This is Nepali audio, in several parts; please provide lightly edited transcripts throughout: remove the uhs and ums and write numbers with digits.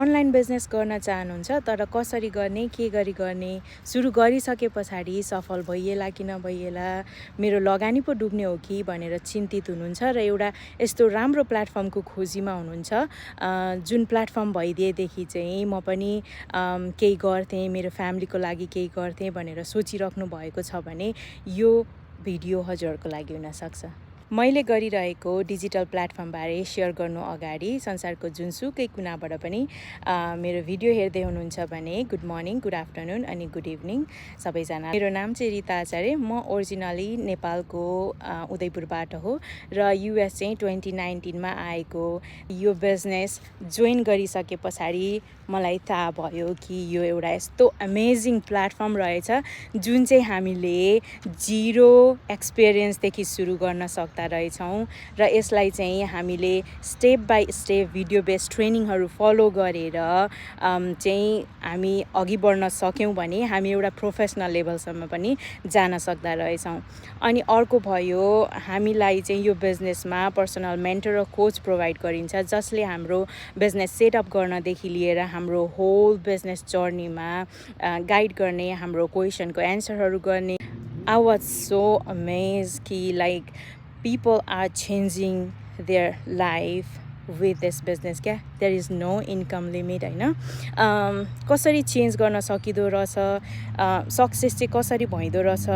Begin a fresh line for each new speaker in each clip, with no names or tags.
अनलाइन बिजनेस गर्न चाहनुहुन्छ तर कसरी गर्ने के गरी गर्ने सुरु गरिसके पछाडि सफल भइएला कि नभइएला मेरो लगानी पो डुब्ने हो कि भनेर चिन्तित हुनुहुन्छ र एउटा यस्तो राम्रो प्लेटफर्मको खोजीमा हुनुहुन्छ जुन प्लेटफर्म भइदिएदेखि चाहिँ म पनि केही गर्थेँ मेरो फ्यामिलीको लागि केही गर्थेँ भनेर सोचिराख्नु भएको छ भने यो भिडियो हजुरहरूको लागि हुनसक्छ। मैले गरिरहेको डिजिटल प्लेटफर्मबारे सेयर गर्नु अगाडि संसारको जुनसुकै कुनाबाट पनि मेरो भिडियो हेर्दै हुनुहुन्छ भने गुड मर्निङ, गुड आफ्टरनुन अनि गुड इभिनिङ सबैजना। मेरो नाम चाहिँ रिता आचार्य, म ओरिजिनली नेपालको उदयपुरबाट हो र युएस चाहिँ 2019मा आएको। यो बिजनेस जोइन गरिसके पछाडि मलाई थाहा भयो कि यो एउटा यस्तो अमेजिङ प्लेटफर्म रहेछ जुन चाहिँ हामीले जिरो एक्सपिरियन्सदेखि सुरु गर्न सक्दा रहेछौँ र यसलाई चाहिँ हामीले step by step video based ट्रेनिङहरू फलो गरेर चाहिँ हामी अघि बढ्न सक्यौँ भने हामी एउटा प्रोफेसनल लेभलसम्म पनि जान सक्दा रहेछौँ। अनि अर्को भयो, हामीलाई चाहिँ यो बिजनेसमा पर्सनल मेन्टर र कोच प्रोभाइड गरिन्छ जसले हाम्रो बिजनेस सेटअप गर्नदेखि लिएर हाम्रो होल बिजनेस जर्नीमा गाइड गर्ने, हाम्रो क्वेसनको एन्सरहरू गर्ने। I was so amazed कि like people are changing their life with this business क्या। there is no income limit होइन। कसरी चेन्ज गर्न सकिँदो रहेछ, सक्सेस चाहिँ कसरी भइदो रहेछ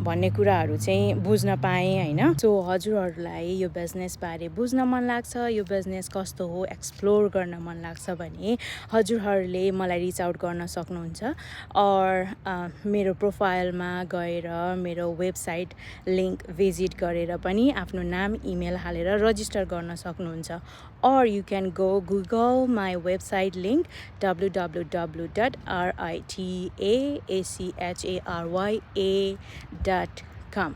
भन्ने कुराहरू चाहिँ बुझ्न पाएँ होइन। सो हजुरहरूलाई यो बिजनेसबारे बुझ्न मन लाग्छ, यो बिजनेस कस्तो हो एक्सप्लोर गर्न मन लाग्छ भने हजुरहरूले मलाई रिच आउट गर्न सक्नुहुन्छ। मेरो प्रोफाइलमा गएर मेरो वेबसाइट लिङ्क भिजिट गरेर पनि आफ्नो नाम इमेल हालेर रजिस्टर गर्न सक्नुहुन्छ। or you can go Google my website link www.ritacharya.com।